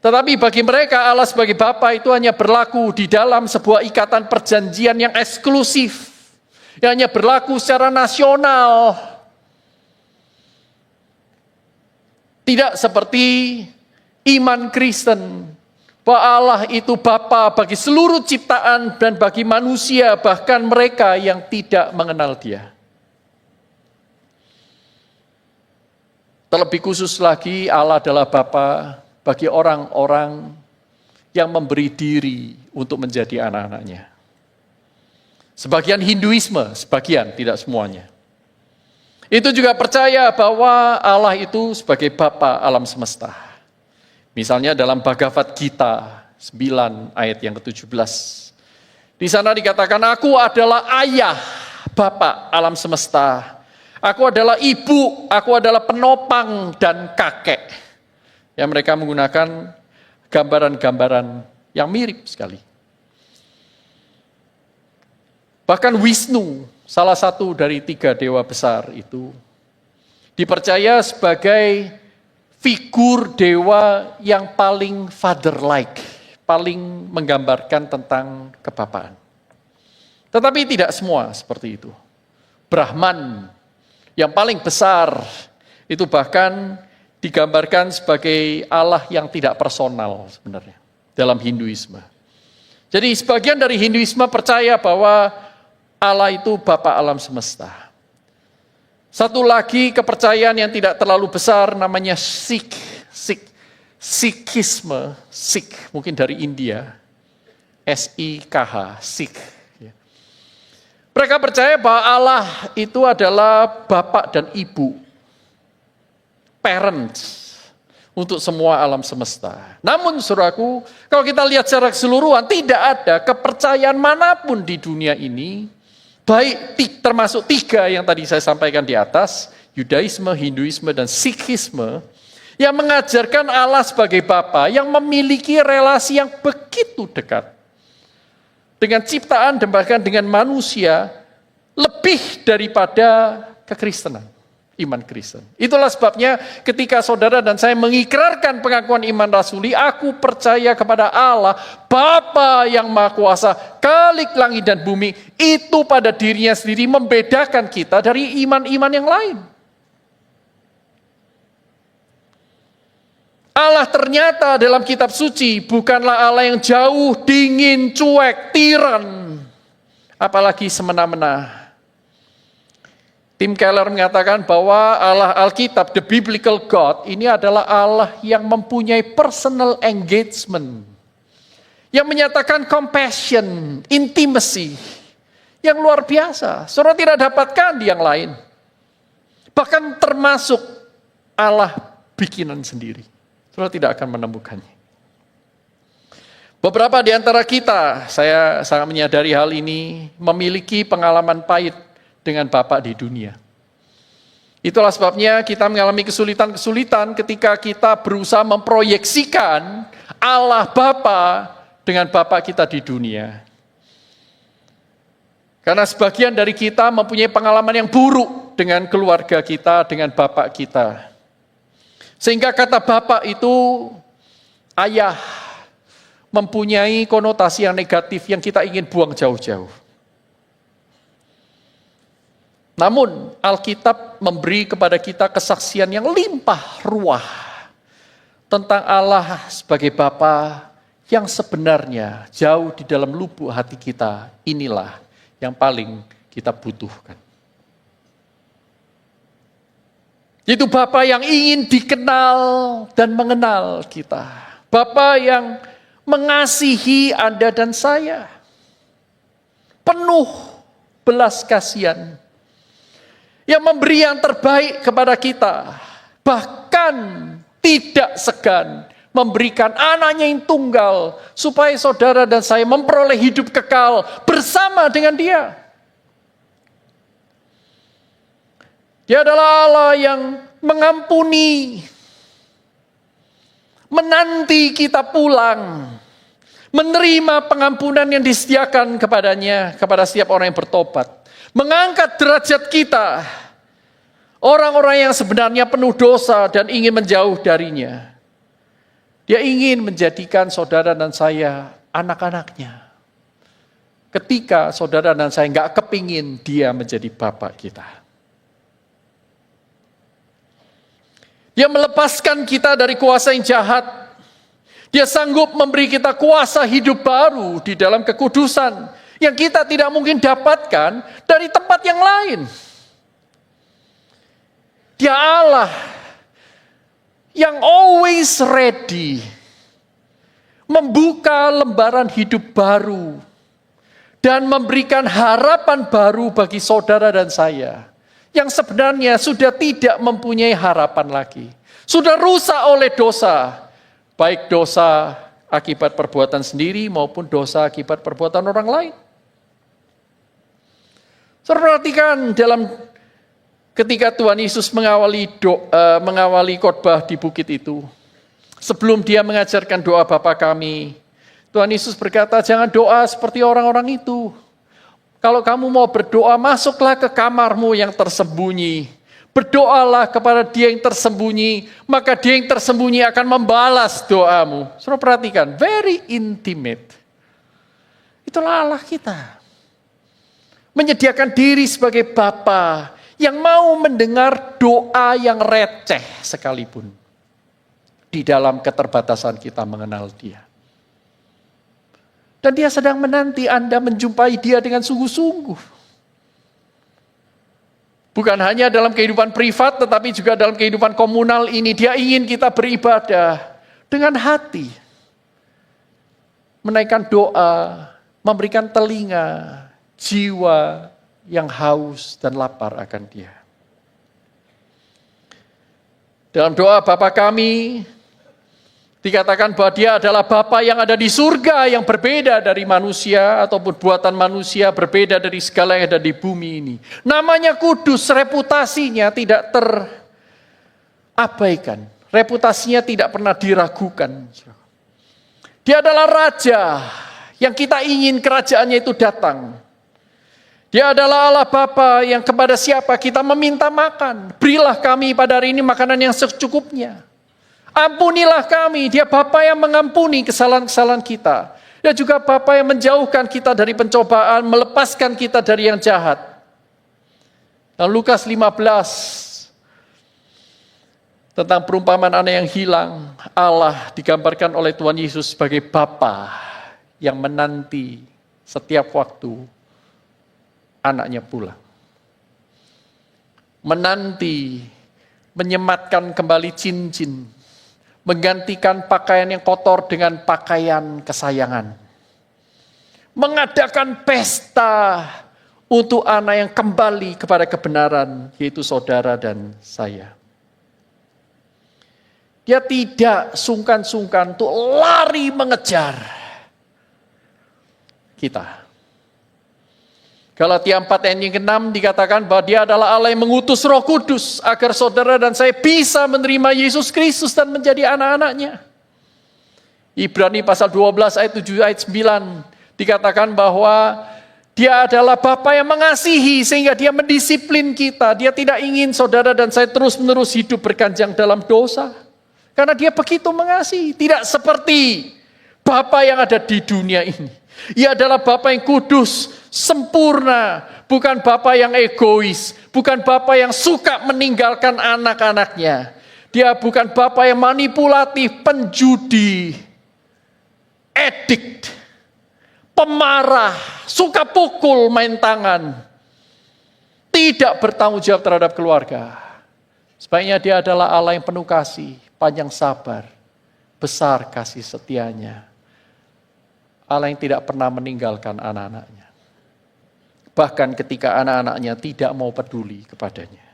Tetapi bagi mereka Allah sebagai Bapa itu hanya berlaku di dalam sebuah ikatan perjanjian yang eksklusif. Yang hanya berlaku secara nasional. Tidak seperti iman Kristen. Bahwa Allah itu Bapa bagi seluruh ciptaan dan bagi manusia, bahkan mereka yang tidak mengenal Dia. Terlebih khusus lagi, Allah adalah Bapa bagi orang-orang yang memberi diri untuk menjadi anak-anaknya. Sebagian Hinduisme, sebagian, tidak semuanya. Itu juga percaya bahwa Allah itu sebagai Bapa alam semesta. Misalnya dalam Bhagavad Gita 9 ayat yang ke-17. Di sana dikatakan, aku adalah ayah, Bapa alam semesta. Aku adalah ibu, aku adalah penopang dan kakek. Yang mereka menggunakan gambaran-gambaran yang mirip sekali. Bahkan Wisnu, salah satu dari 3 dewa besar itu, dipercaya sebagai figur dewa yang paling father-like, paling menggambarkan tentang kebapaan. Tetapi tidak semua seperti itu. Brahman yang paling besar itu bahkan digambarkan sebagai Allah yang tidak personal sebenarnya dalam Hinduisme. Jadi sebagian dari Hinduisme percaya bahwa Allah itu Bapa alam semesta. Satu lagi kepercayaan yang tidak terlalu besar namanya Sikhisme, Sikh mungkin dari India, S-I-K-H, Sikh. Mereka percaya bahwa Allah itu adalah bapak dan ibu, parents untuk semua alam semesta. Namun saudaraku, kalau kita lihat secara keseluruhan, tidak ada kepercayaan manapun di dunia ini, baik termasuk 3 yang tadi saya sampaikan di atas, Yudaisme, Hinduisme, dan Sikhisme, yang mengajarkan Allah sebagai Bapa, yang memiliki relasi yang begitu dekat dengan ciptaan dan bahkan dengan manusia, lebih daripada kekristenan, iman Kristen. Itulah sebabnya ketika saudara dan saya mengikrarkan pengakuan iman rasuli, aku percaya kepada Allah, Bapa yang Maha Kuasa, Khalik langit dan bumi, itu pada dirinya sendiri membedakan kita dari iman-iman yang lain. Allah ternyata dalam kitab suci bukanlah Allah yang jauh, dingin, cuek, tiran, apalagi semena-mena. Tim Keller mengatakan bahwa Allah Alkitab, the biblical God, ini adalah Allah yang mempunyai personal engagement. Yang menyatakan compassion, intimacy, yang luar biasa. Saudara tidak dapatkan di yang lain. Bahkan termasuk Allah bikinan sendiri. Saudara tidak akan menemukannya. Beberapa di antara kita, saya sangat menyadari hal ini, memiliki pengalaman pahit dengan Bapak di dunia. Itulah sebabnya kita mengalami kesulitan-kesulitan ketika kita berusaha memproyeksikan Allah Bapa dengan Bapak kita di dunia. Karena sebagian dari kita mempunyai pengalaman yang buruk dengan keluarga kita, dengan Bapak kita. Sehingga kata Bapak itu, ayah, mempunyai konotasi yang negatif yang kita ingin buang jauh-jauh. Namun Alkitab memberi kepada kita kesaksian yang limpah ruah tentang Allah sebagai Bapa yang sebenarnya jauh di dalam lubuk hati kita. Inilah yang paling kita butuhkan. Itu Bapa yang ingin dikenal dan mengenal kita. Bapa yang mengasihi Anda dan saya. Penuh belas kasihan. Yang memberi yang terbaik kepada kita. bahkan tidak segan memberikan anaknya yang tunggal, supaya saudara dan saya memperoleh hidup kekal bersama dengan Dia. Dia adalah Allah yang mengampuni, menanti kita pulang, menerima pengampunan yang disediakan kepadanya, kepada setiap orang yang bertobat, mengangkat derajat kita, orang-orang yang sebenarnya penuh dosa dan ingin menjauh darinya. Dia ingin menjadikan saudara dan saya anak-anaknya. Ketika saudara dan saya nggak kepingin Dia menjadi Bapa kita. Dia melepaskan kita dari kuasa yang jahat. Dia sanggup memberi kita kuasa hidup baru di dalam kekudusan yang kita tidak mungkin dapatkan dari tempat yang lain. Dia Allah yang always ready membuka lembaran hidup baru dan memberikan harapan baru bagi saudara dan saya yang sebenarnya sudah tidak mempunyai harapan lagi. Sudah rusak oleh dosa, baik dosa akibat perbuatan sendiri maupun dosa akibat perbuatan orang lain. Saudara perhatikan ketika Tuhan Yesus mengawali khotbah di bukit itu, sebelum Dia mengajarkan doa Bapa kami, Tuhan Yesus berkata, jangan doa seperti orang-orang itu. Kalau kamu mau berdoa, masuklah ke kamarmu yang tersembunyi. Berdoalah kepada Dia yang tersembunyi, maka Dia yang tersembunyi akan membalas doamu. Saudara perhatikan, very intimate. Itulah Allah kita. Menyediakan diri sebagai Bapa yang mau mendengar doa yang receh sekalipun. Di dalam keterbatasan kita mengenal Dia. Dan Dia sedang menanti Anda menjumpai Dia dengan sungguh-sungguh. Bukan hanya dalam kehidupan privat, tetapi juga dalam kehidupan komunal ini. Dia ingin kita beribadah dengan hati. Menaikkan doa, memberikan telinga, jiwa yang haus dan lapar akan Dia. Dalam doa Bapa kami, dikatakan bahwa Dia adalah Bapa yang ada di surga, yang berbeda dari manusia ataupun buatan manusia, berbeda dari segala yang ada di bumi ini. Namanya kudus, reputasinya tidak terabaikan. Reputasinya tidak pernah diragukan. Dia adalah Raja yang kita ingin kerajaannya itu datang. Dia adalah Allah Bapa yang kepada siapa kita meminta makan. Berilah kami pada hari ini makanan yang secukupnya. Ampunilah kami. Dia Bapa yang mengampuni kesalahan-kesalahan kita. Dia juga Bapa yang menjauhkan kita dari pencobaan, melepaskan kita dari yang jahat. Dalam Lukas 15, tentang perumpamaan anak yang hilang, Allah digambarkan oleh Tuhan Yesus sebagai Bapa yang menanti setiap waktu anaknya pulang. Menanti, menyematkan kembali cincin, menggantikan pakaian yang kotor dengan pakaian kesayangan. Mengadakan pesta untuk anak yang kembali kepada kebenaran, yaitu saudara dan saya. Dia tidak sungkan-sungkan untuk lari mengejar kita. Galatia 4 ayat yang ke-6 dikatakan bahwa Dia adalah Allah yang mengutus Roh Kudus agar saudara dan saya bisa menerima Yesus Kristus dan menjadi anak-anaknya. Ibrani pasal 12 ayat 7 ayat 9 dikatakan bahwa Dia adalah Bapa yang mengasihi sehingga Dia mendisiplin kita. Dia tidak ingin saudara dan saya terus-menerus hidup berkanjang dalam dosa. Karena Dia begitu mengasihi, tidak seperti Bapa yang ada di dunia ini. Ia adalah Bapa yang kudus, sempurna, bukan Bapa yang egois, bukan Bapa yang suka meninggalkan anak-anaknya. Dia bukan Bapa yang manipulatif, penjudi, edik, pemarah, suka pukul, main tangan, tidak bertanggung jawab terhadap keluarga. Sebaiknya Dia adalah Allah yang penuh kasih, panjang sabar, besar kasih setianya. Allah yang tidak pernah meninggalkan anak-anaknya. Bahkan ketika anak-anaknya tidak mau peduli kepadanya.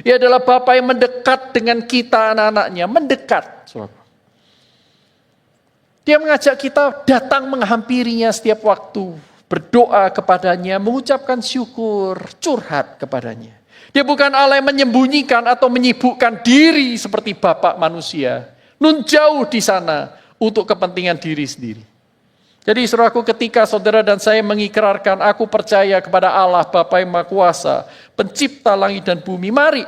Ia adalah Bapa yang mendekat dengan kita anak-anaknya, mendekat. Saudara. Dia mengajak kita datang menghampirinya setiap waktu, berdoa kepadanya, mengucapkan syukur, curhat kepadanya. Dia bukan Allah yang menyembunyikan atau menyibukkan diri seperti Bapa manusia. Nun jauh di sana untuk kepentingan diri sendiri. Jadi saudaraku, ketika saudara dan saya mengikrarkan, aku percaya kepada Allah Bapa yang Maha Kuasa, pencipta langit dan bumi, mari.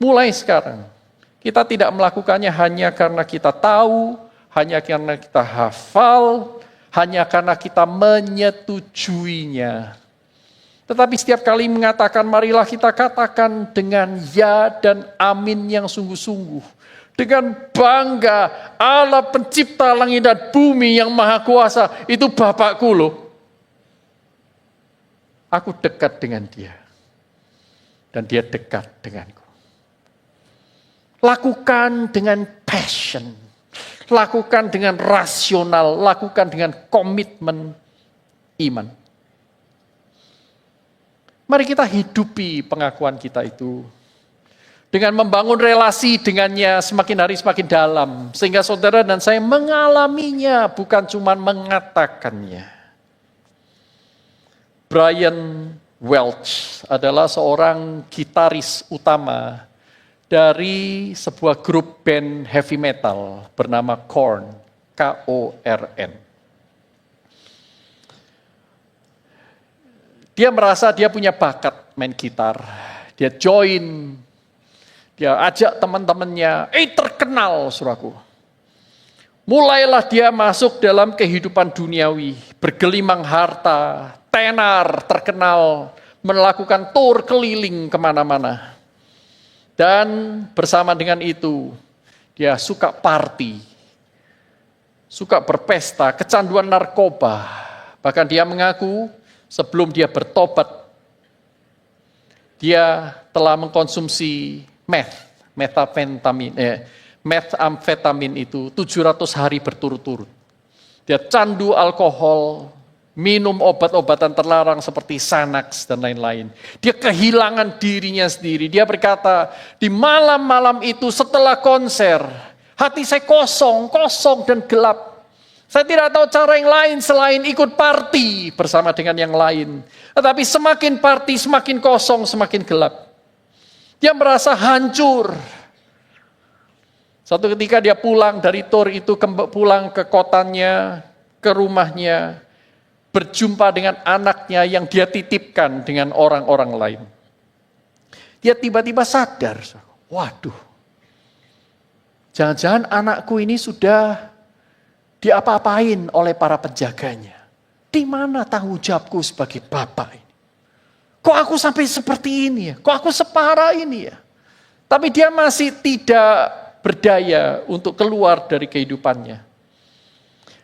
Mulai sekarang, kita tidak melakukannya hanya karena kita tahu, hanya karena kita hafal, hanya karena kita menyetujuinya. Tetapi setiap kali mengatakan, marilah kita katakan dengan ya dan amin yang sungguh-sungguh. Dengan bangga, Allah pencipta langit dan bumi yang Maha Kuasa, itu Bapakku loh. Aku dekat dengan dia. Dan dia dekat denganku. Lakukan dengan passion. Lakukan dengan rasional. Lakukan dengan komitmen iman. Mari kita hidupi pengakuan kita itu. Dengan membangun relasi dengannya semakin hari semakin dalam. Sehingga saudara dan saya mengalaminya, bukan cuma mengatakannya. Brian Welch adalah seorang gitaris utama dari sebuah grup band heavy metal bernama Korn, K-O-R-N. Dia merasa dia punya bakat main gitar. Dia join. Dia ajak teman-temannya, terkenal saudaraku. Mulailah dia masuk dalam kehidupan duniawi, bergelimang harta, tenar, terkenal, melakukan tour keliling kemana-mana. Dan bersama dengan itu, dia suka party, suka berpesta, kecanduan narkoba. Bahkan dia mengaku sebelum dia bertobat, dia telah mengkonsumsi methamfetamin itu 700 hari berturut-turut. Dia candu alkohol, minum obat-obatan terlarang seperti Xanax dan lain-lain. Dia kehilangan dirinya sendiri. Dia berkata, di malam-malam itu setelah konser, hati saya kosong dan gelap. Saya tidak tahu cara yang lain selain ikut party bersama dengan yang lain. Tetapi semakin party, semakin kosong, semakin gelap. Dia merasa hancur. Suatu ketika dia pulang dari tour itu, pulang ke kotanya, ke rumahnya, berjumpa dengan anaknya yang dia titipkan dengan orang-orang lain. Dia tiba-tiba sadar, waduh, jangan-jangan anakku ini sudah diapa-apain oleh para penjaganya. Di mana tanggung jawabku sebagai bapak ini? Kok aku sampai seperti ini ya? Kok aku separah ini ya? Tapi dia masih tidak berdaya untuk keluar dari kehidupannya.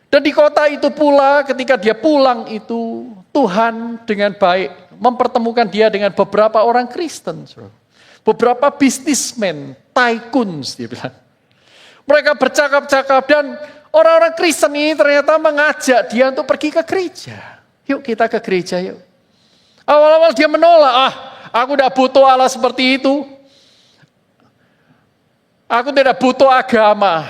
Dan di kota itu pula ketika dia pulang itu, Tuhan dengan baik mempertemukan dia dengan beberapa orang Kristen. Beberapa bisnismen, tycoons dia bilang. Mereka bercakap-cakap dan orang-orang Kristen ini ternyata mengajak dia untuk pergi ke gereja. Yuk kita ke gereja yuk. Awal-awal dia menolak, aku tidak butuh Allah seperti itu. Aku tidak butuh agama.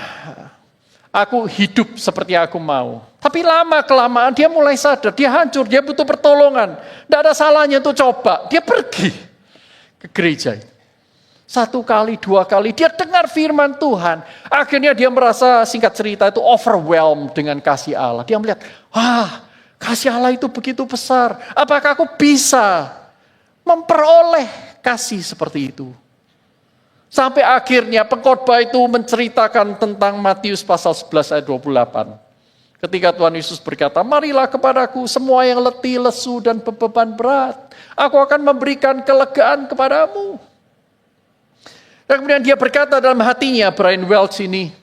Aku hidup seperti aku mau. Tapi lama-kelamaan dia mulai sadar, dia hancur, dia butuh pertolongan. Tidak ada salahnya untuk coba. Dia pergi ke gereja. 1 kali, 2 kali, dia dengar firman Tuhan. Akhirnya dia merasa, singkat cerita itu overwhelmed dengan kasih Allah. Dia melihat, kasih Allah itu begitu besar. Apakah aku bisa memperoleh kasih seperti itu? Sampai akhirnya pengkhotbah itu menceritakan tentang Matius pasal 11 ayat 28. Ketika Tuhan Yesus berkata, marilah kepadaku semua yang letih, lesu, dan beban berat. Aku akan memberikan kelegaan kepadamu. Dan kemudian dia berkata dalam hatinya, Brian Welch ini,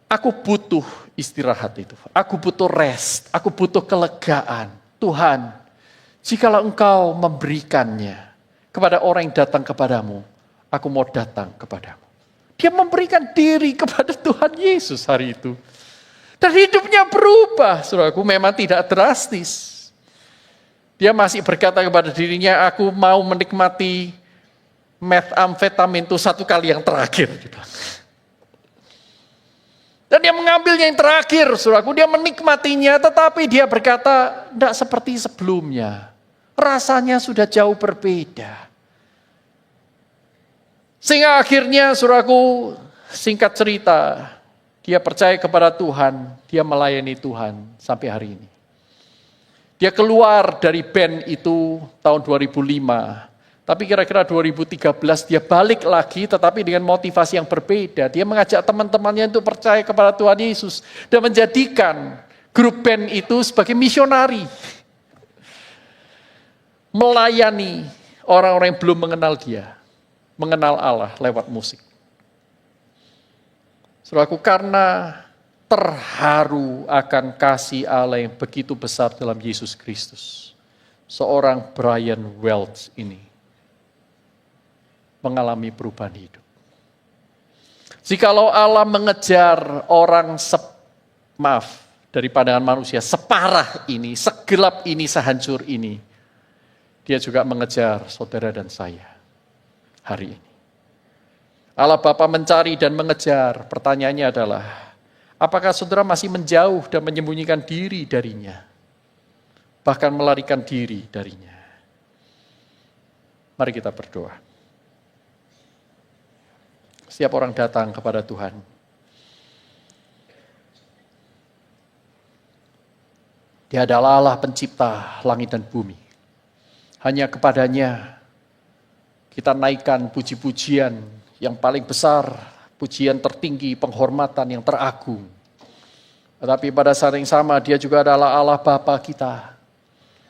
aku butuh istirahat itu. Aku butuh rest. Aku butuh kelegaan. Tuhan, jikalau engkau memberikannya kepada orang yang datang kepadamu, aku mau datang kepadamu. Dia memberikan diri kepada Tuhan Yesus hari itu. Dan hidupnya berubah, saudaraku, memang tidak drastis. Dia masih berkata kepada dirinya, aku mau menikmati methamfetamin itu satu kali yang terakhir. Dan dia mengambilnya yang terakhir, saudaraku. Dia menikmatinya, tetapi dia berkata, tidak seperti sebelumnya. Rasanya sudah jauh berbeda. Sehingga akhirnya, saudaraku, singkat cerita, dia percaya kepada Tuhan, dia melayani Tuhan sampai hari ini. Dia keluar dari band itu tahun 2005. Tapi kira-kira 2013 dia balik lagi, tetapi dengan motivasi yang berbeda. Dia mengajak teman-temannya untuk percaya kepada Tuhan Yesus. Dan menjadikan grup band itu sebagai misionari. Melayani orang-orang yang belum mengenal dia. Mengenal Allah lewat musik. Saudaraku, karena terharu akan kasih Allah yang begitu besar dalam Yesus Kristus. Seorang Brian Welch ini mengalami perubahan hidup. Jikalau Allah mengejar orang dari pandangan manusia separah ini, segelap ini, sehancur ini, dia juga mengejar saudara dan saya hari ini. Allah Bapa mencari dan mengejar, pertanyaannya adalah, apakah saudara masih menjauh dan menyembunyikan diri darinya? Bahkan melarikan diri darinya. Mari kita berdoa. Setiap orang datang kepada Tuhan. Dia adalah Allah pencipta langit dan bumi. Hanya kepadanya kita naikkan puji-pujian yang paling besar, pujian tertinggi, penghormatan yang teragung. Tetapi pada saat yang sama dia juga adalah Allah Bapa kita.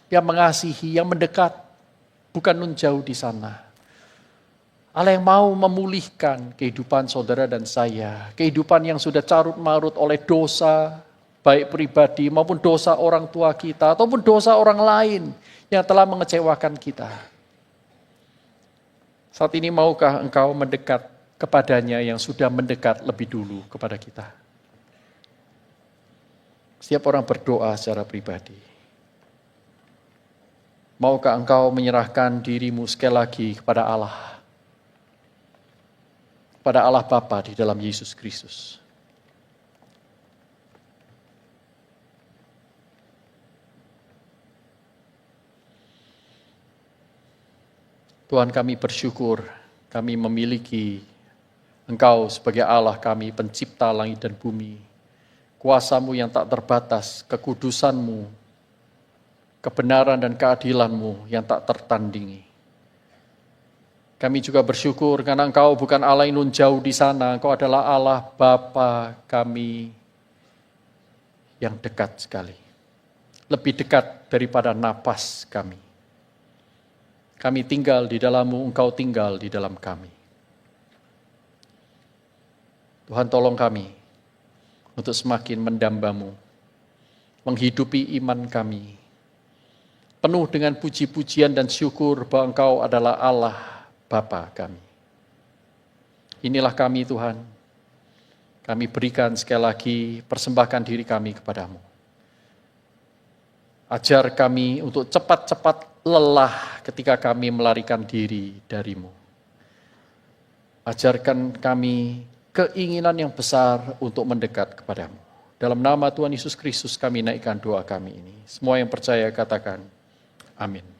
Yang mengasihi, yang mendekat, bukan nun jauh di sana. Allah yang mau memulihkan kehidupan saudara dan saya. Kehidupan yang sudah carut-marut oleh dosa, baik pribadi maupun dosa orang tua kita, ataupun dosa orang lain yang telah mengecewakan kita. Saat ini maukah engkau mendekat kepadanya yang sudah mendekat lebih dulu kepada kita? Setiap orang berdoa secara pribadi. Maukah engkau menyerahkan dirimu sekali lagi kepada Allah? Kepada Allah Bapa di dalam Yesus Kristus. Tuhan, kami bersyukur, kami memiliki Engkau sebagai Allah kami, pencipta langit dan bumi. Kuasa-Mu yang tak terbatas, kekudusan-Mu, kebenaran dan keadilan-Mu yang tak tertandingi. Kami juga bersyukur karena Engkau bukan Allah yang nun jauh di sana, Engkau adalah Allah Bapa kami yang dekat sekali. Lebih dekat daripada napas kami. Kami tinggal di dalam-Mu, Engkau tinggal di dalam kami. Tuhan, tolong kami untuk semakin mendamba-Mu, menghidupi iman kami, penuh dengan puji-pujian dan syukur bahwa Engkau adalah Allah Bapa kami. Inilah kami Tuhan, kami berikan sekali lagi, persembahkan diri kami kepadamu. Ajar kami untuk cepat-cepat lelah ketika kami melarikan diri dari-Mu. Ajarkan kami keinginan yang besar untuk mendekat kepadamu. Dalam nama Tuhan Yesus Kristus kami naikkan doa kami ini. Semua yang percaya katakan, amin.